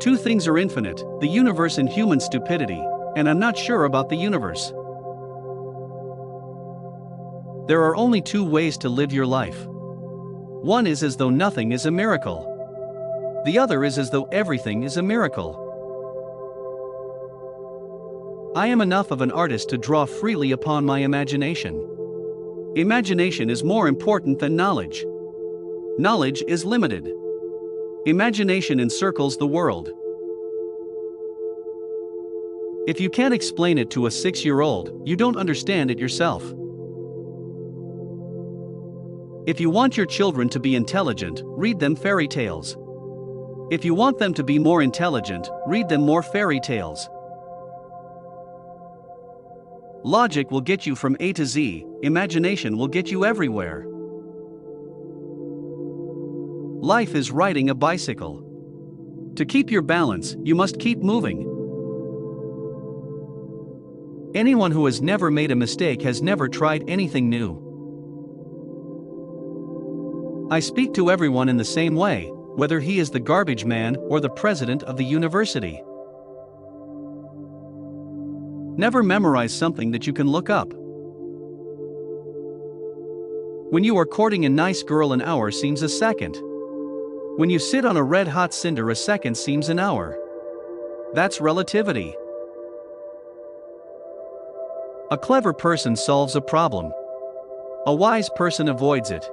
Two things are infinite, the universe and human stupidity, and I'm not sure about the universe. There are only two ways to live your life. One is as though nothing is a miracle. The other is as though everything is a miracle. I am enough of an artist to draw freely upon my imagination. Imagination is more important than knowledge. Knowledge is limited. Imagination encircles the world. If you can't explain it to a 6-year-old, you don't understand it yourself. If you want your children to be intelligent, read them fairy tales. If you want them to be more intelligent, read them more fairy tales. Logic will get you from A to Z, imagination will get you everywhere. Life is riding a bicycle. To keep your balance, you must keep moving. Anyone who has never made a mistake has never tried anything new. I speak to everyone in the same way, whether he is the garbage man or the president of the university. Never memorize something that you can look up. When you are courting a nice girl, an hour seems a second. When you sit on a red-hot cinder, a second seems an hour. That's relativity. A clever person solves a problem. A wise person avoids it.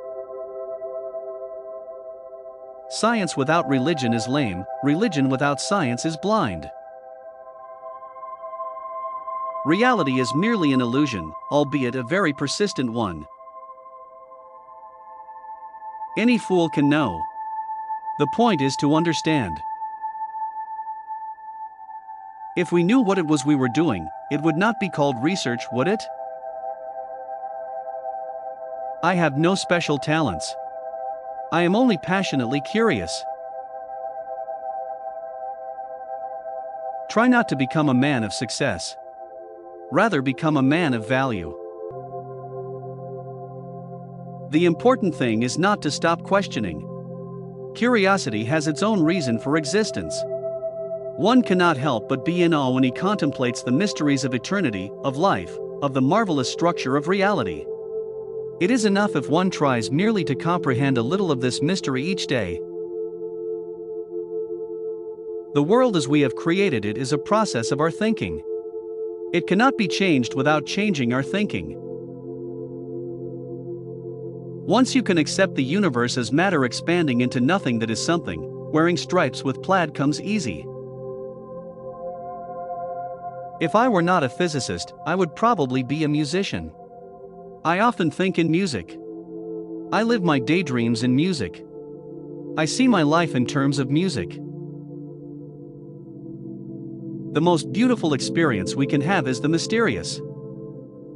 Science without religion is lame, religion without science is blind. Reality is merely an illusion, albeit a very persistent one. Any fool can know. The point is to understand. If we knew what it was we were doing, it would not be called research, would it? I have no special talents. I am only passionately curious. Try not to become a man of success. Rather, become a man of value. The important thing is not to stop questioning. Curiosity has its own reason for existence. One cannot help but be in awe when he contemplates the mysteries of eternity, of life, of the marvelous structure of reality. It is enough if one tries merely to comprehend a little of this mystery each day. The world as we have created it is a process of our thinking. It cannot be changed without changing our thinking. Once you can accept the universe as matter expanding into nothing that is something, wearing stripes with plaid comes easy. If I were not a physicist, I would probably be a musician. I often think in music. I live my daydreams in music. I see my life in terms of music. The most beautiful experience we can have is the mysterious.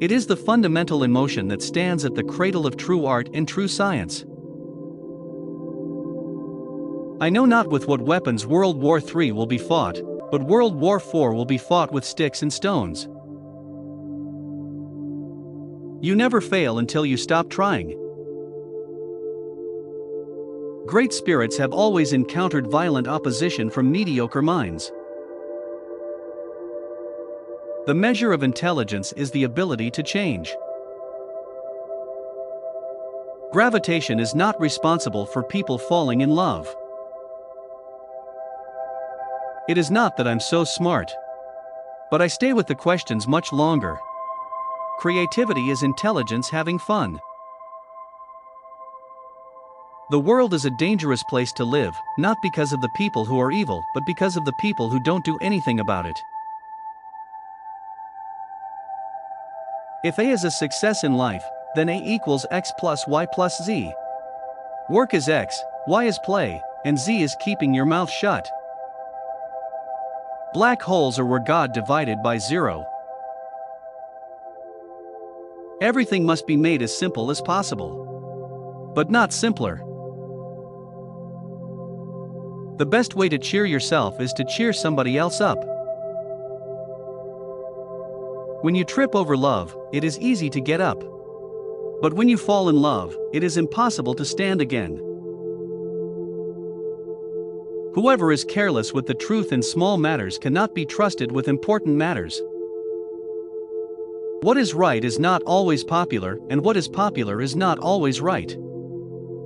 It is the fundamental emotion that stands at the cradle of true art and true science. I know not with what weapons World War III will be fought, but World War IV will be fought with sticks and stones. You never fail until you stop trying. Great spirits have always encountered violent opposition from mediocre minds. The measure of intelligence is the ability to change. Gravitation is not responsible for people falling in love. It is not that I'm so smart. But I stay with the questions much longer. Creativity is intelligence having fun. The world is a dangerous place to live, not because of the people who are evil, but because of the people who don't do anything about it. If A is a success in life, then A equals X plus Y plus Z. Work is X, Y is play, and Z is keeping your mouth shut. Black holes are where God divided by zero. Everything must be made as simple as possible. But not simpler. The best way to cheer yourself is to cheer somebody else up. When you trip over love, it is easy to get up. But when you fall in love, it is impossible to stand again. Whoever is careless with the truth in small matters cannot be trusted with important matters. What is right is not always popular, and what is popular is not always right.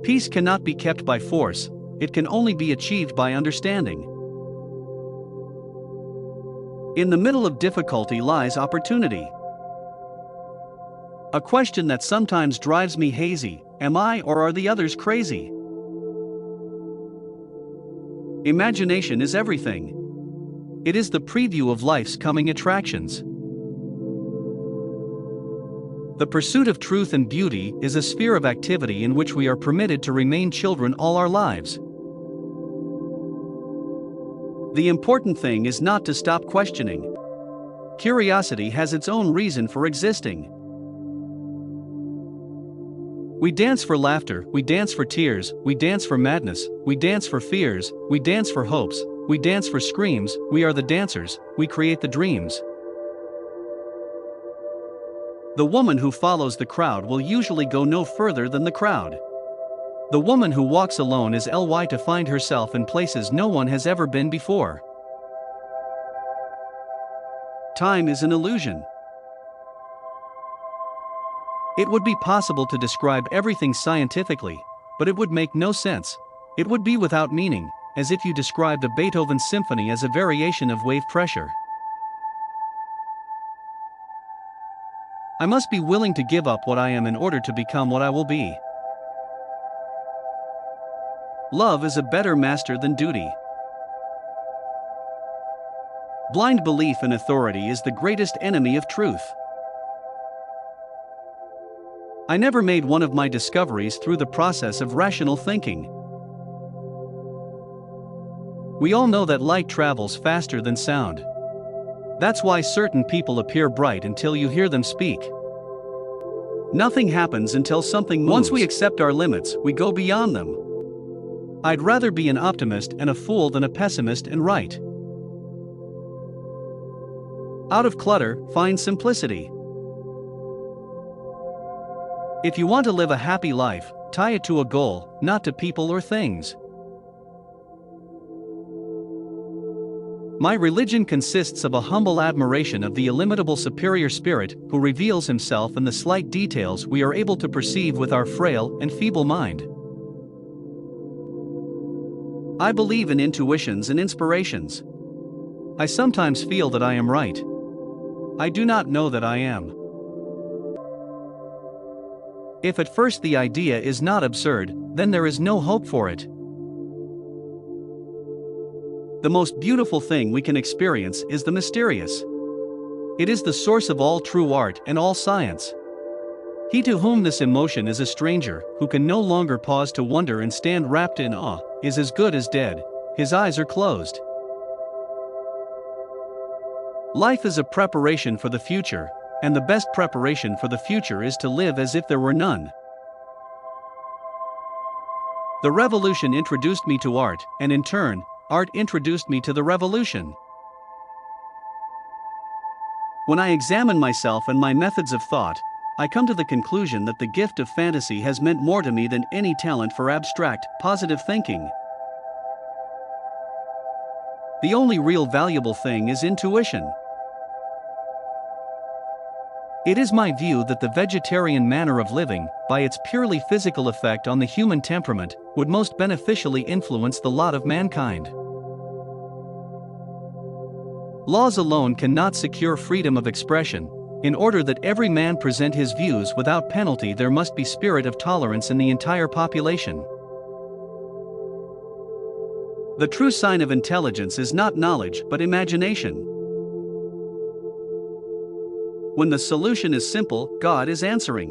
Peace cannot be kept by force, it can only be achieved by understanding. In the middle of difficulty lies opportunity. A question that sometimes drives me hazy: am I or are the others crazy? Imagination is everything. It is the preview of life's coming attractions. The pursuit of truth and beauty is a sphere of activity in which we are permitted to remain children all our lives. The important thing is not to stop questioning. Curiosity has its own reason for existing. We dance for laughter, we dance for tears, we dance for madness, we dance for fears, we dance for hopes, we dance for screams, we are the dancers, we create the dreams. The woman who follows the crowd will usually go no further than the crowd. The woman who walks alone is likely to find herself in places no one has ever been before. Time is an illusion. It would be possible to describe everything scientifically, but it would make no sense. It would be without meaning, as if you described a Beethoven symphony as a variation of wave pressure. I must be willing to give up what I am in order to become what I will be. Love is a better master than duty. Blind belief in authority is the greatest enemy of truth. I never made one of my discoveries through the process of rational thinking. We all know that light travels faster than sound. That's why certain people appear bright until you hear them speak. Nothing happens until something moves. Once we accept our limits, we go beyond them. I'd rather be an optimist and a fool than a pessimist and right. Out of clutter, find simplicity. If you want to live a happy life, tie it to a goal, not to people or things. My religion consists of a humble admiration of the illimitable superior spirit who reveals himself in the slight details we are able to perceive with our frail and feeble mind. I believe in intuitions and inspirations. I sometimes feel that I am right. I do not know that I am. If at first the idea is not absurd, then there is no hope for it. The most beautiful thing we can experience is the mysterious. It is the source of all true art and all science. He to whom this emotion is a stranger, who can no longer pause to wonder and stand wrapped in awe, is as good as dead. His eyes are closed. Life is a preparation for the future, and the best preparation for the future is to live as if there were none. The revolution introduced me to art, and in turn, art introduced me to the revolution. When I examine myself and my methods of thought, I come to the conclusion that the gift of fantasy has meant more to me than any talent for abstract, positive thinking. The only real valuable thing is intuition. It is my view that the vegetarian manner of living, by its purely physical effect on the human temperament, would most beneficially influence the lot of mankind. Laws alone cannot secure freedom of expression. In order that every man present his views without penalty, there must be spirit of tolerance in the entire population. The true sign of intelligence is not knowledge but imagination. When the solution is simple, God is answering.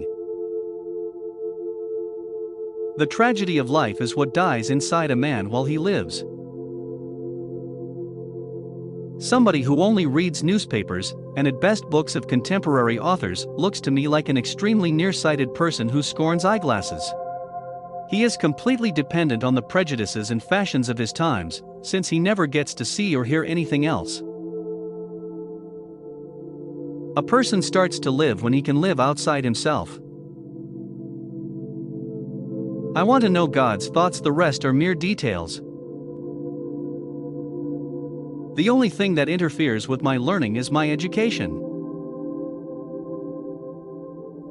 The tragedy of life is what dies inside a man while he lives. Somebody who only reads newspapers, and at best books of contemporary authors, looks to me like an extremely nearsighted person who scorns eyeglasses. He is completely dependent on the prejudices and fashions of his times, since he never gets to see or hear anything else. A person starts to live when he can live outside himself. I want to know God's thoughts, the rest are mere details. The only thing that interferes with my learning is my education.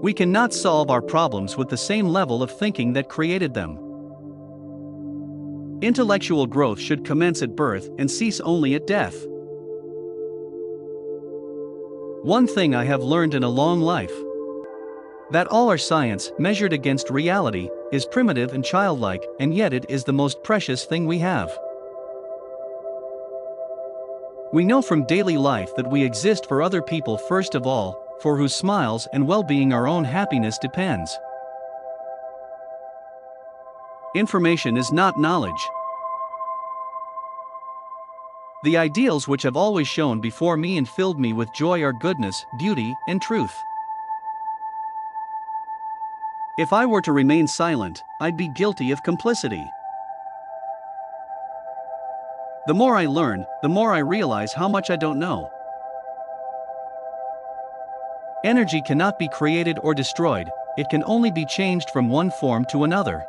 We cannot solve our problems with the same level of thinking that created them. Intellectual growth should commence at birth and cease only at death. One thing I have learned in a long life: that all our science, measured against reality, is primitive and childlike, and yet it is the most precious thing we have. We know from daily life that we exist for other people first of all, for whose smiles and well-being our own happiness depends. Information is not knowledge. The ideals which have always shone before me and filled me with joy are goodness, beauty, and truth. If I were to remain silent, I'd be guilty of complicity. The more I learn, the more I realize how much I don't know. Energy cannot be created or destroyed, it can only be changed from one form to another.